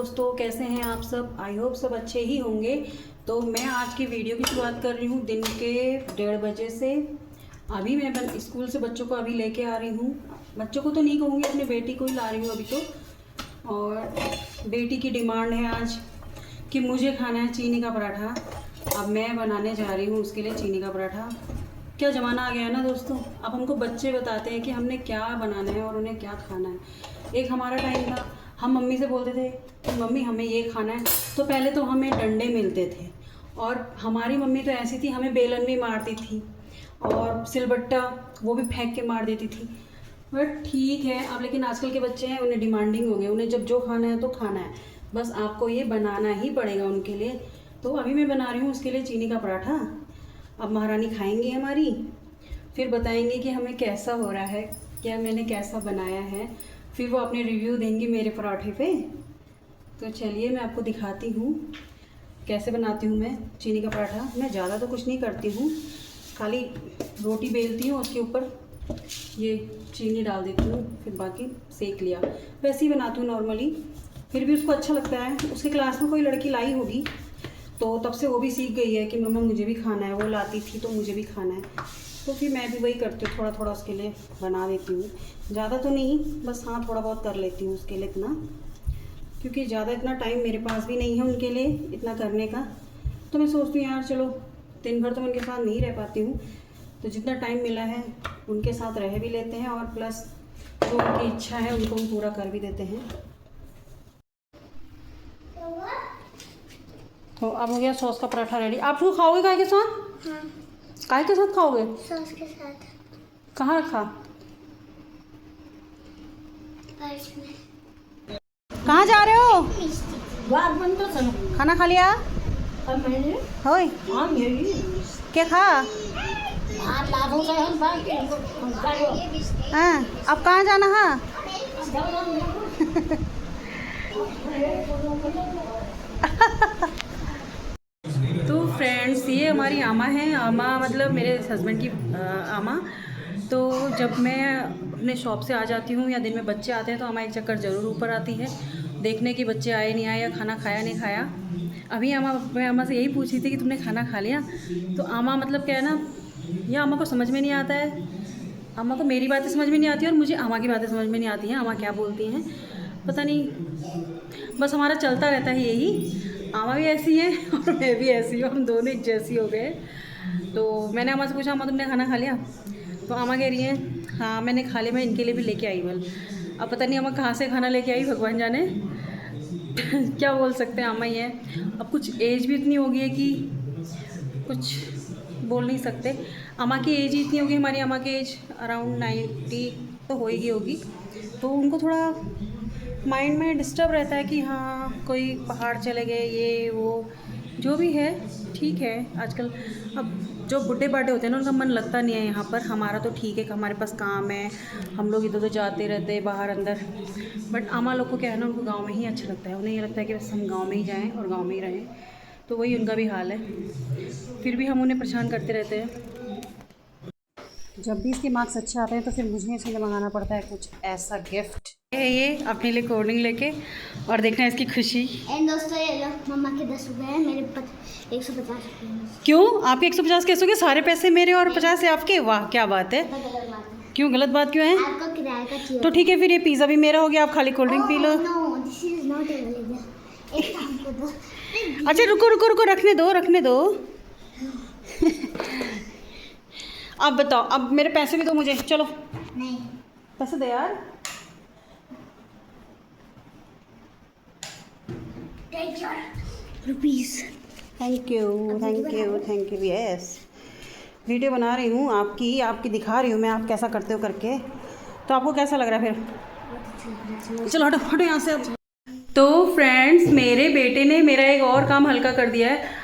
दोस्तों, कैसे हैं आप सब। आई होप सब अच्छे ही होंगे। तो मैं आज की वीडियो की शुरुआत कर रही हूँ दिन के 1:30 बजे से। अभी मैं स्कूल से बच्चों को अभी लेके आ रही हूँ। बच्चों को तो नहीं कहूँगी, अपनी बेटी को ही ला रही हूँ अभी तो। और बेटी की डिमांड है आज कि मुझे खाना है चीनी का पराठा। अब मैं बनाने जा रही हूँ उसके लिए चीनी का पराठा। क्या ज़माना आ गया है ना दोस्तों, अब हमको बच्चे बताते हैं कि हमने क्या बनाना है और उन्हें क्या खाना है। एक हमारा टाइम था, हम मम्मी से बोलते थे कि मम्मी हमें ये खाना है, तो पहले तो हमें डंडे मिलते थे। और हमारी मम्मी तो ऐसी थी, हमें बेलन भी मारती थी और सिलबट्टा वो भी फेंक के मार देती थी। बट ठीक है अब, लेकिन आजकल के बच्चे हैं, उन्हें डिमांडिंग हो गए। उन्हें जब जो खाना है तो खाना है, बस आपको ये बनाना ही पड़ेगा उनके लिए। तो अभी मैं बना रही हूँ उसके लिए चीनी का पराठा। अब महारानी खाएंगी हमारी, फिर बताएंगे कि हमें कैसा हो रहा है, क्या मैंने कैसा बनाया है। फिर वो अपने रिव्यू देंगी मेरे पराठे पे। तो चलिए मैं आपको दिखाती हूँ कैसे बनाती हूँ मैं चीनी का पराठा। मैं ज़्यादा तो कुछ नहीं करती हूँ, खाली रोटी बेलती हूँ, उसके ऊपर ये चीनी डाल देती हूँ, फिर बाकी सेक लिया। वैसे ही बनाती हूँ नॉर्मली, फिर भी उसको अच्छा लगता है। उसके क्लास में कोई लड़की लाई होगी तो तब से वो भी सीख गई है कि मम्मा मुझे भी खाना है। वो लाती थी तो मुझे भी खाना है, तो फिर मैं भी वही करती हूँ, थोड़ा थोड़ा उसके लिए बना देती हूँ। ज़्यादा तो नहीं, बस हाँ थोड़ा बहुत कर लेती हूँ उसके लिए इतना, क्योंकि ज़्यादा इतना टाइम मेरे पास भी नहीं है उनके लिए इतना करने का। तो मैं सोचती हूँ यार चलो, दिन भर तो उनके साथ नहीं रह पाती हूँ, तो जितना टाइम मिला है उनके साथ रह भी लेते हैं, और प्लस जो उनकी इच्छा है उनको हम पूरा कर भी देते हैं। तो अब हो गया सॉस का पराठा रेडी। आप लोग खाओगे काय के साथ? हाँ, काय के साथ खाओगे? सॉस के साथ। कहाँ रखा? पर्स में। कहाँ जा रहे हो? बात बंद तो सुनो। खाना खा लिया? अब मैंने होय हाँ मेरी क्या खा? हाथ लाभों का हम बाकी करो। हाँ, अब कहाँ जाना है? तो फ्रेंड्स, ये हमारी आमा है। आमा मतलब मेरे हस्बैंड की आमा। तो जब मैं अपने शॉप से आ जाती हूँ या दिन में बच्चे आते हैं तो आमा एक चक्कर ज़रूर ऊपर आती है देखने कि बच्चे आए नहीं आए या खाना खाया नहीं खाया। अभी मैं आमा से यही पूछ रही थी कि तुमने खाना खा लिया। तो आमा मतलब क्या है ना, ये आमा को समझ में नहीं आता है। आमा को मेरी बातें समझ में नहीं आती और मुझे आमा की बातें समझ में नहीं आती हैं। आमा क्या बोलती हैं पता नहीं, बस हमारा चलता रहता है यही। आमा भी ऐसी है और मैं भी ऐसी हूँ, हम दोनों एक जैसी हो गए। तो मैंने आमा से पूछा, आमा तुमने खाना खा लिया? तो आमा कह रही है हाँ मैंने खा लिया, मैं इनके लिए भी लेके आई बल। अब पता नहीं आमा कहाँ से खाना लेके आई, भगवान जाने। क्या बोल सकते हैं, आमा ही है। अब कुछ एज भी इतनी हो गई है कि कुछ बोल नहीं सकते। अम्मा की एज ही इतनी होगी, हमारी अम्मा की एज अराउंड 90 तो हो ही होगी। तो उनको थोड़ा माइंड में डिस्टर्ब रहता है कि हाँ कोई पहाड़ चले गए, ये वो जो भी है ठीक है। आजकल अब जो बुढ़े बाटे होते हैं ना, उनका मन लगता नहीं है यहाँ पर। हमारा तो ठीक है कि हमारे पास काम है, हम लोग इधर उधर जाते रहते हैं बाहर अंदर। बट अम्मा लोग को क्या है ना, उनको गाँव में ही अच्छा लगता है। उन्हें ये लगता है कि बस हम गाँव में ही जाएँ और गाँव में ही रहें। तो वही उनका भी हाल है, फिर भी हम उन्हें परेशान करते रहते हैं। जब भी इसके मार्क्स अच्छे आते हैं तो फिर मुझे इसके लिए मंगाना पड़ता है कुछ ऐसा गिफ्ट। ये अपने लिए कोल्ड ड्रिंक लेके, और देखना इसकी खुशी। एंड दोस्तों ये लो, मम्मा के 10 रुपए हैं, मेरे 150 रुपए हैं। क्यों आपके 150 कैसे हो गए? सारे पैसे मेरे और 50 है आपके? वाह क्या बात है। बहुत गलत बात है। क्यों गलत बात क्यों है? आपका किराए का चाहिए। तो ठीक है, फिर ये पिज़्ज़ा भी मेरा हो गया, आप खाली कोल्ड ड्रिंक पी लो। No, this is not available. एक काम कर दो। अच्छा रुको रुको रुको, रखने दो रखने दो। अब बताओ, अब मेरे पैसे भी दो मुझे, चलो नहीं, पैसे दे यार। Take your rupees. Thank you thank you thank you. Yes, video बना रही हूँ आपकी दिखा रही हूँ मैं, आप कैसा करते हो करके। तो आपको कैसा लग रहा है फिर? चलो हटो हटो यहाँ से अब। तो फ्रेंड्स, मेरे बेटे ने मेरा एक और काम हल्का कर दिया है।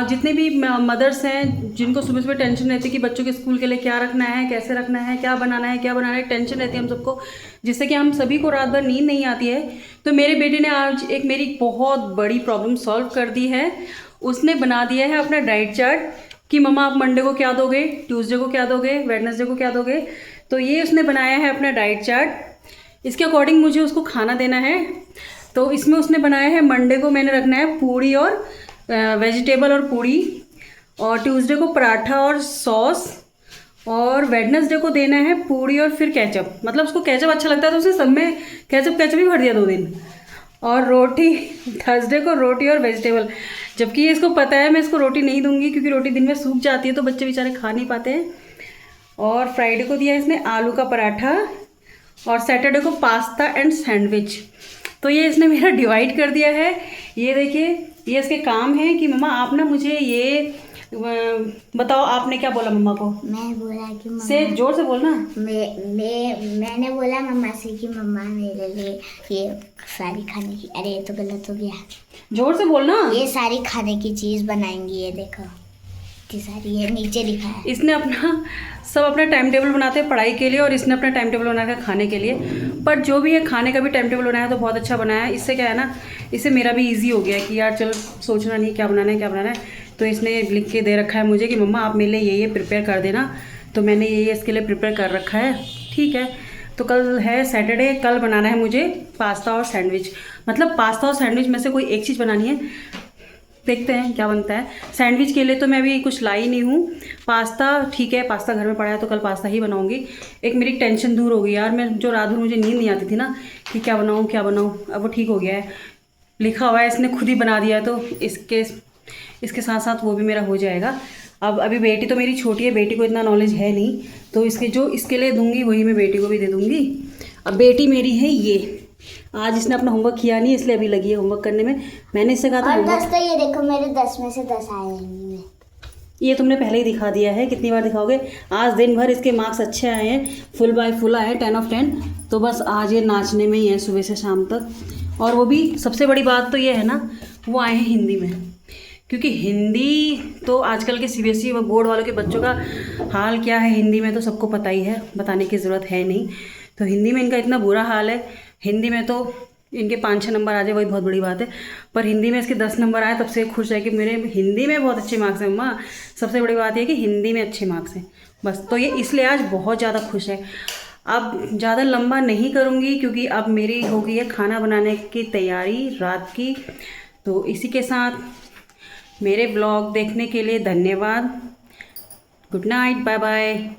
जितने भी मदर्स हैं जिनको सुबह सुबह टेंशन रहती है कि बच्चों के स्कूल के लिए क्या रखना है, कैसे रखना है, क्या बनाना है, टेंशन रहती है हम सबको, जिससे कि हम सभी को रात भर नींद नहीं आती है। तो मेरे बेटे ने आज एक मेरी बहुत बड़ी प्रॉब्लम सॉल्व कर दी है। उसने बना दिया है अपना डाइट चार्ट कि मम्मा आप मंडे को क्या दोगे, ट्यूसडे को क्या दोगे, वेडनेसडे को क्या दोगे। तो ये उसने बनाया है अपना डाइट चार्ट। इसके अकॉर्डिंग मुझे उसको खाना देना है। तो इसमें उसने बनाया है, मंडे को मैंने रखना है पूड़ी और वेजिटेबल और पूड़ी, और ट्यूसडे को पराठा और सॉस, और वेडनेसडे को देना है पूड़ी और फिर केचप। मतलब उसको केचप अच्छा लगता है तो उसने सब में केचप ही भर दिया 2 दिन। और रोटी थर्सडे को रोटी और वेजिटेबल, जबकि इसको पता है मैं इसको रोटी नहीं दूंगी क्योंकि रोटी दिन में सूख जाती है तो बच्चे बेचारे खा नहीं पाते हैं। और फ्राइडे को दिया इसने आलू का पराठा, और सैटरडे को पास्ता एंड सैंडविच। तो ये इसने मेरा डिवाइड कर दिया है। ये देखिए, ये इसके काम है कि मम्मा आप ना मुझे ये बताओ, आपने क्या बोला मम्मा को? मैं बोला कि मम्मा से जोर से बोलना। मैंने बोला मम्मा से कि मम्मा मेरे लिए ये सारी खाने की, अरे ये तो गलत हो गया, जोर से बोलना। ये सारी खाने की चीज बनाएंगी, ये देखो इतनी सारी, ये नीचे लिखा है। इसने सब अपना टाइम टेबल बनाते हैं पढ़ाई के लिए, और इसने अपना टाइम टेबल बनाया है खाने के लिए। पर जो भी है खाने का भी टाइम टेबल बनाया तो बहुत अच्छा बनाया है। इससे क्या है ना, इससे मेरा भी इजी हो गया कि यार चल सोचना नहीं क्या बनाना है क्या बनाना है। तो इसने लिख के दे रखा है मुझे कि मम्मा आप मेरे लिए ये प्रिपेयर कर देना, तो मैंने ये इसके लिए प्रिपेयर कर रखा है। ठीक है, तो कल है सैटरडे, कल बनाना है मुझे पास्ता और सैंडविच। मतलब पास्ता और सैंडविच में से कोई एक चीज़ बनानी है, देखते हैं क्या बनता है। सैंडविच के लिए तो मैं अभी कुछ लाई नहीं हूँ। पास्ता ठीक है, पास्ता घर में पड़ा है तो कल पास्ता ही बनाऊँगी। एक मेरी टेंशन दूर हो गई यार, मैं जो रात भर मुझे नींद नहीं आती थी ना कि क्या बनाऊँ क्या बनाऊँ, अब वो ठीक हो गया है। लिखा हुआ है, इसने खुद ही बना दिया है, तो इसके साथ साथ वो भी मेरा हो जाएगा। अब अभी बेटी तो मेरी छोटी है, बेटी को इतना नॉलेज है नहीं, तो इसके लिए दूंगी वही मैं बेटी को भी दे दूंगी। अब बेटी मेरी है ये, आज इसने अपना होमवर्क किया नहीं इसलिए अभी लगी है होमवर्क करने में। मैंने इससे कहा था और 10 तो ये देखो मेरे 10 में से 10 आए हैं। ये तुमने पहले ही दिखा दिया है, कितनी बार दिखाओगे। आज दिन भर इसके मार्क्स अच्छे आए हैं, फुल बाय फुल आए हैं, 10 of 10। तो बस आज ये नाचने में ही है सुबह से शाम तक। और वो भी सबसे बड़ी बात तो ये है ना, वो आए हैं हिंदी में, क्योंकि हिंदी तो आजकल के CBSE व बोर्ड वालों के बच्चों का हाल क्या है हिंदी में तो सबको पता ही है, बताने की ज़रूरत है नहीं। तो हिंदी में इनका इतना बुरा हाल है, हिंदी में तो इनके 5-6 नंबर आ जाए वही बहुत बड़ी बात है, पर हिंदी में इसके 10 नंबर आए तब से खुश है कि मेरे हिंदी में बहुत अच्छे मार्क्स हैं मम्मा। सबसे बड़ी बात यह कि हिंदी में अच्छे मार्क्स हैं बस, तो ये इसलिए आज बहुत ज़्यादा खुश है। अब ज़्यादा लंबा नहीं करूँगी क्योंकि अब मेरी हो गई है खाना बनाने की तैयारी रात की। तो इसी के साथ मेरे ब्लॉग देखने के लिए धन्यवाद। Good night, bye bye.